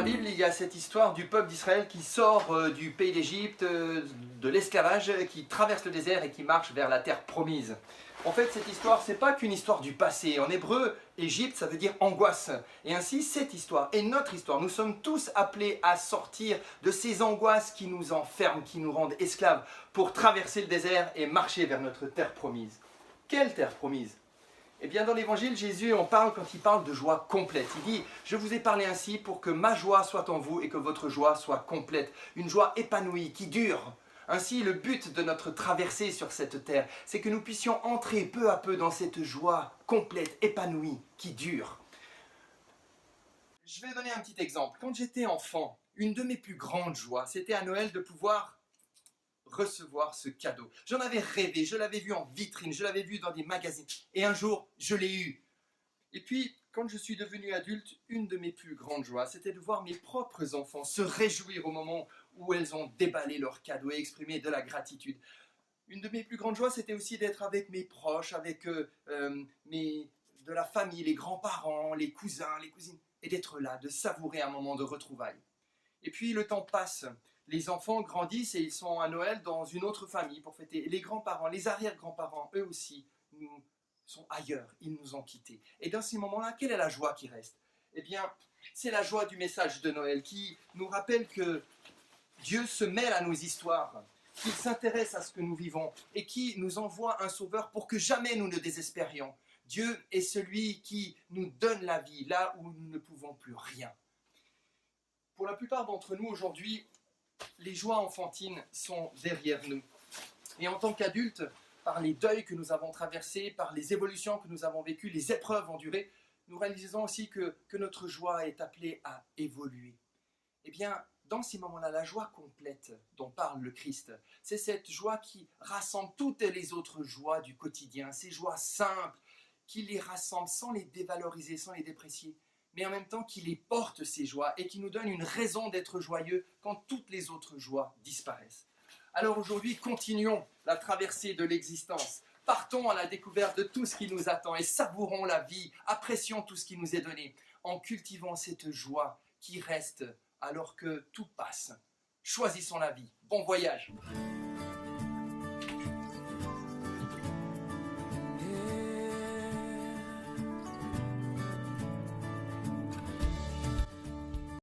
Bible, il y a cette histoire du peuple d'Israël qui sort du pays d'Égypte, de l'esclavage, qui traverse le désert et qui marche vers la terre promise. En fait, cette histoire, ce n'est pas qu'une histoire du passé. En hébreu, Égypte, ça veut dire angoisse. Et ainsi, cette histoire est notre histoire. Nous sommes tous appelés à sortir de ces angoisses qui nous enferment, qui nous rendent esclaves, pour traverser le désert et marcher vers notre terre promise. Quelle terre promise ? Eh bien, dans l'évangile, Jésus en parle quand il parle de joie complète. Il dit « Je vous ai parlé ainsi pour que ma joie soit en vous et que votre joie soit complète. » Une joie épanouie, qui dure. Ainsi, le but de notre traversée sur cette terre, c'est que nous puissions entrer peu à peu dans cette joie complète, épanouie, qui dure. Je vais donner un petit exemple. Quand j'étais enfant, une de mes plus grandes joies, c'était à Noël de pouvoir recevoir ce cadeau. J'en avais rêvé, je l'avais vu en vitrine, je l'avais vu dans des magazines. Et un jour, je l'ai eu. Et puis, quand je suis devenu adulte, une de mes plus grandes joies, c'était de voir mes propres enfants se réjouir au moment où elles ont déballé leur cadeau et exprimé de la gratitude. Une de mes plus grandes joies, c'était aussi d'être avec mes proches, avec de la famille, les grands-parents, les cousins, les cousines, et d'être là, de savourer un moment de retrouvailles. Et puis le temps passe, les enfants grandissent et ils sont à Noël dans une autre famille pour fêter. Les grands-parents, les arrière-grands-parents, eux aussi, sont ailleurs, ils nous ont quittés. Et dans ces moments-là, quelle est la joie qui reste ? Eh bien, c'est la joie du message de Noël qui nous rappelle que Dieu se mêle à nos histoires, qu'il s'intéresse à ce que nous vivons et qui nous envoie un sauveur pour que jamais nous ne désespérions. Dieu est celui qui nous donne la vie là où nous ne pouvons plus rien. Pour la plupart d'entre nous aujourd'hui, les joies enfantines sont derrière nous. Et en tant qu'adultes, par les deuils que nous avons traversés, par les évolutions que nous avons vécues, les épreuves endurées, nous réalisons aussi que notre joie est appelée à évoluer. Eh bien, dans ces moments-là, la joie complète dont parle le Christ, c'est cette joie qui rassemble toutes les autres joies du quotidien, ces joies simples, qui les rassemble sans les dévaloriser, sans les déprécier, mais en même temps qui les porte ces joies et qui nous donne une raison d'être joyeux quand toutes les autres joies disparaissent. Alors aujourd'hui, continuons la traversée de l'existence. Partons à la découverte de tout ce qui nous attend et savourons la vie, apprécions tout ce qui nous est donné, en cultivant cette joie qui reste alors que tout passe. Choisissons la vie. Bon voyage!